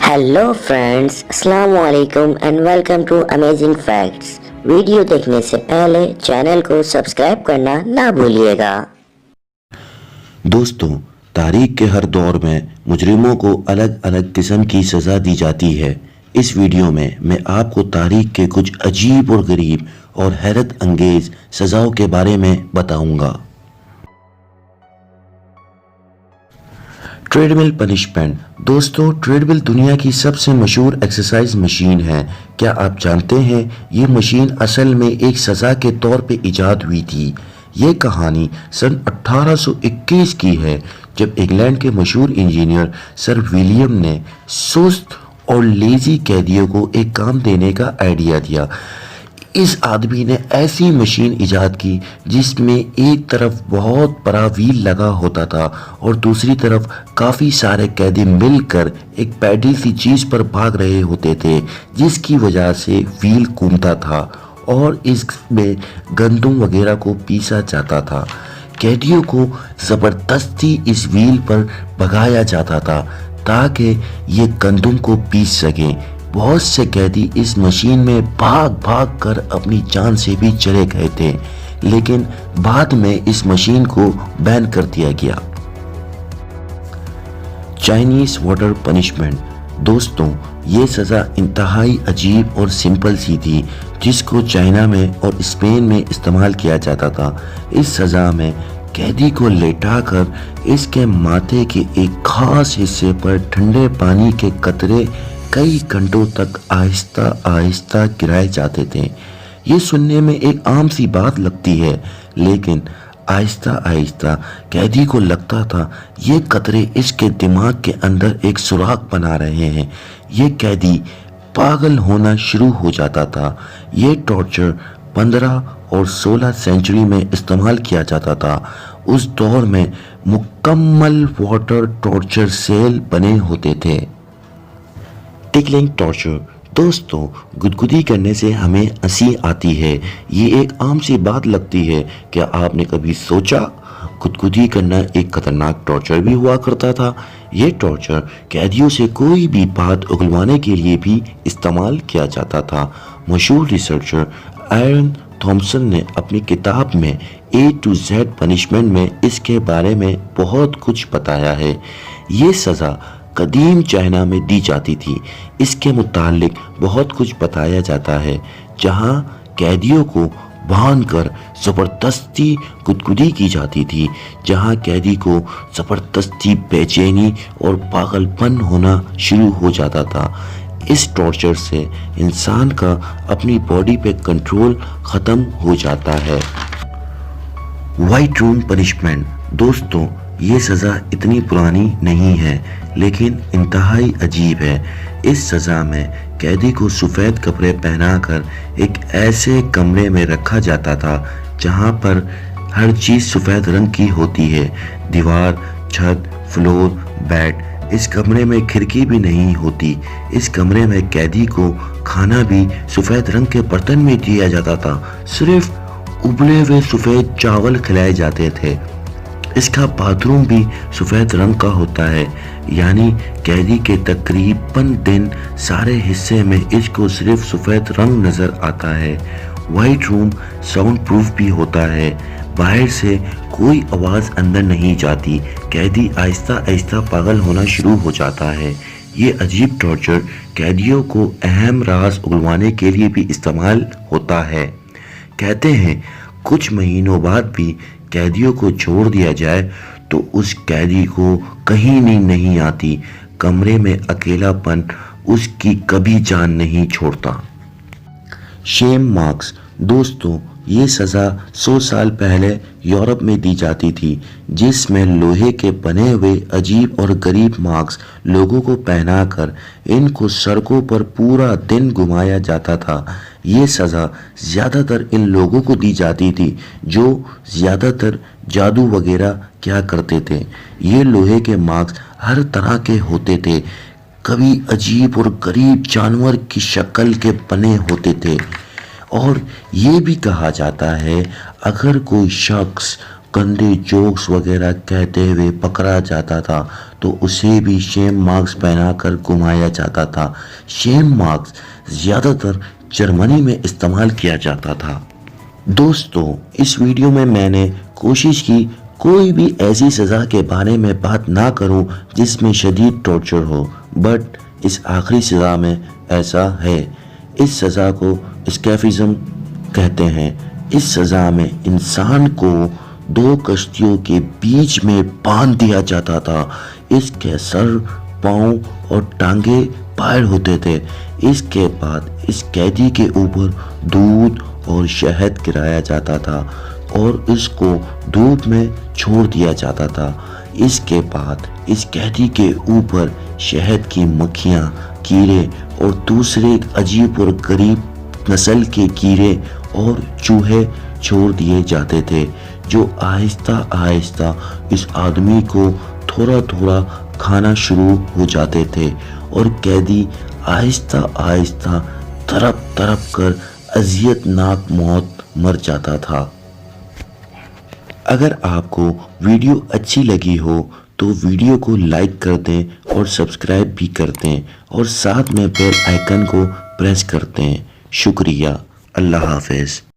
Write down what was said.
Hello friends, अस्सलाम वालेकुम and welcome to amazing facts. Video देखने से पहले चैनल को सब्सक्राइब करना ना भूलिएगा। दोस्तों, तारीख के हर दौर में मुजरिमों को अलग अलग किस्म की सज़ा दी जाती है। इस वीडियो में मैं आपको तारीख के कुछ अजीब और गरीब और हैरत अंगेज सज़ाओं के बारे में बताऊंगा। Treadmill punishment. दोस्तों, ट्रेडमिल दुनिया की सबसे मशहूर एक्सरसाइज मशीन है। क्या आप जानते हैं ये मशीन असल में एक सज़ा के तौर पे इजाद हुई थी। ये कहानी सन 1821 की है, जब इंग्लैंड के मशहूर इंजीनियर सर विलियम ने सुस्त और लेजी कैदियों को एक काम देने का आइडिया दिया। इस आदमी ने ऐसी मशीन इजाद की जिसमें एक तरफ बहुत बड़ा व्हील लगा होता था और दूसरी तरफ काफ़ी सारे कैदी मिलकर एक पैडल सी चीज़ पर भाग रहे होते थे, जिसकी वजह से व्हील घूमता था और इसमें गंदम वगैरह को पीसा जाता था। कैदियों को ज़बरदस्ती इस व्हील पर भगाया जाता था ताकि ये गंदम को पीस सकें। बहुत से कैदी इस मशीन में भाग भाग कर अपनी जान से भी चले गए थे, लेकिन बाद में इस मशीन को बैन कर दिया गया। Chinese water punishment. दोस्तों, ये सज़ा इंतहाई अजीब और सिंपल सी थी, जिसको चाइना में और स्पेन में इस्तेमाल किया जाता था। इस सज़ा में कैदी को लेटाकर इसके माथे के एक खास हिस्से पर ठंडे पानी के कतरे कई घंटों तक आहिस्ता आहिस्ता गिराए जाते थे। ये सुनने में एक आम सी बात लगती है, लेकिन आहिस्ता आहिस्ता कैदी को लगता था ये कतरे इसके दिमाग के अंदर एक सुराख बना रहे हैं। ये कैदी पागल होना शुरू हो जाता था। ये टॉर्चर 15 और 16 सेंचुरी में इस्तेमाल किया जाता था। उस दौर में मुकम्मल वाटर टॉर्चर सेल बने होते थे। Tickling torture. दोस्तों, गुदगुदी करने से हमें हंसी आती है। ये एक आम सी बात लगती है। क्या आपने कभी सोचा गुदगुदी करना एक खतरनाक टॉर्चर भी हुआ करता था। ये टॉर्चर कैदियों से कोई भी बात उगलवाने के लिए भी इस्तेमाल किया जाता था। मशहूर रिसर्चर आयरन थॉम्सन ने अपनी किताब में A to Z पनिशमेंट में इसके बारे में बहुत कुछ बताया है। ये सज़ा कदीम चाइना में दी जाती थी। इसके मुतालिक बहुत कुछ बताया जाता है, जहां कैदियों को बांधकर ज़बरदस्ती गुदगुदी की जाती थी, जहां कैदी को ज़बरदस्ती बेचैनी और पागलपन होना शुरू हो जाता था। इस टॉर्चर से इंसान का अपनी बॉडी पे कंट्रोल ख़त्म हो जाता है। White room punishment. दोस्तों, ये सज़ा इतनी पुरानी नहीं है, लेकिन इंतहाई अजीब है। इस सज़ा में कैदी को सफ़ेद कपड़े पहनाकर एक ऐसे कमरे में रखा जाता था जहां पर हर चीज़ सफ़ेद रंग की होती है। दीवार, छत, फ्लोर, बेड। इस कमरे में खिड़की भी नहीं होती। इस कमरे में कैदी को खाना भी सफ़ेद रंग के बर्तन में दिया जाता था। सिर्फ उबले हुए सफ़ेद चावल खिलाए जाते थे। इसका बाथरूम भी सफ़ेद रंग का होता है, यानी कैदी के तकरीबन दिन सारे हिस्से में इसको सिर्फ सफ़ेद रंग नज़र आता है। वाइट रूम साउंड प्रूफ भी होता है। बाहर से कोई आवाज़ अंदर नहीं जाती। कैदी आहिस्ता आहिस्ता पागल होना शुरू हो जाता है। ये अजीब टॉर्चर कैदियों को अहम राज उगलवाने के लिए भी इस्तेमाल होता है। कहते हैं कुछ महीनों बाद भी कैदियों को छोड़ दिया जाए तो उस कैदी को कहीं नींद नहीं आती। कमरे में अकेलापन उसकी कभी जान नहीं छोड़ता। Shame marks. दोस्तों, ये सज़ा 100 साल पहले यूरोप में दी जाती थी, जिसमें लोहे के बने हुए अजीब और गरीब मार्क्स लोगों को पहनाकर इनको सड़कों पर पूरा दिन घुमाया जाता था। ये सज़ा ज़्यादातर इन लोगों को दी जाती थी जो ज़्यादातर जादू वगैरह क्या करते थे। ये लोहे के मार्क्स हर तरह के होते थे। कभी अजीब और गरीब जानवर की शक्ल के बने होते थे। और ये भी कहा जाता है अगर कोई शख्स गंदे जोक्स वगैरह कहते हुए पकड़ा जाता था تو اسے بھی شیم مارکس پہنا کر گھمایا جاتا تھا۔ شیم مارکس زیادہ تر جرمنی میں استعمال کیا جاتا تھا۔ دوستو، اس ویڈیو میں نے کوشش کی کوئی بھی ایسی سزا کے بارے میں بات نہ کروں جس میں شدید ٹارچر ہو، بٹ اس آخری سزا میں ایسا ہے۔ اس سزا کو اسکیفزم کہتے ہیں۔ اس سزا میں انسان کو 2 کشتیوں کے بیچ میں باندھ دیا جاتا تھا۔ اس کے سر، پاؤں اور ٹانگیں باہر ہوتے تھے۔ اس کے بعد اس قیدی کے اوپر دودھ اور شہد گرایا جاتا تھا اور اس کو دھوپ میں چھوڑ دیا جاتا تھا۔ اس کے بعد اس قیدی کے اوپر شہد کی مکھیاں، کیڑے اور دوسرے عجیب اور غریب نسل کے کیڑے اور چوہے چھوڑ دیے جاتے تھے، جو آہستہ آہستہ اس آدمی کو تھوڑا تھوڑا کھانا شروع ہو جاتے تھے اور قیدی آہستہ آہستہ تڑپ تڑپ کر اذیت ناک موت مر جاتا تھا۔ اگر آپ کو ویڈیو اچھی لگی ہو تو ویڈیو کو لائک کر دیں اور سبسکرائب بھی کر دیں اور ساتھ میں بیل آئیکن کو پریس کر دیں۔ شکریہ۔ اللہ حافظ۔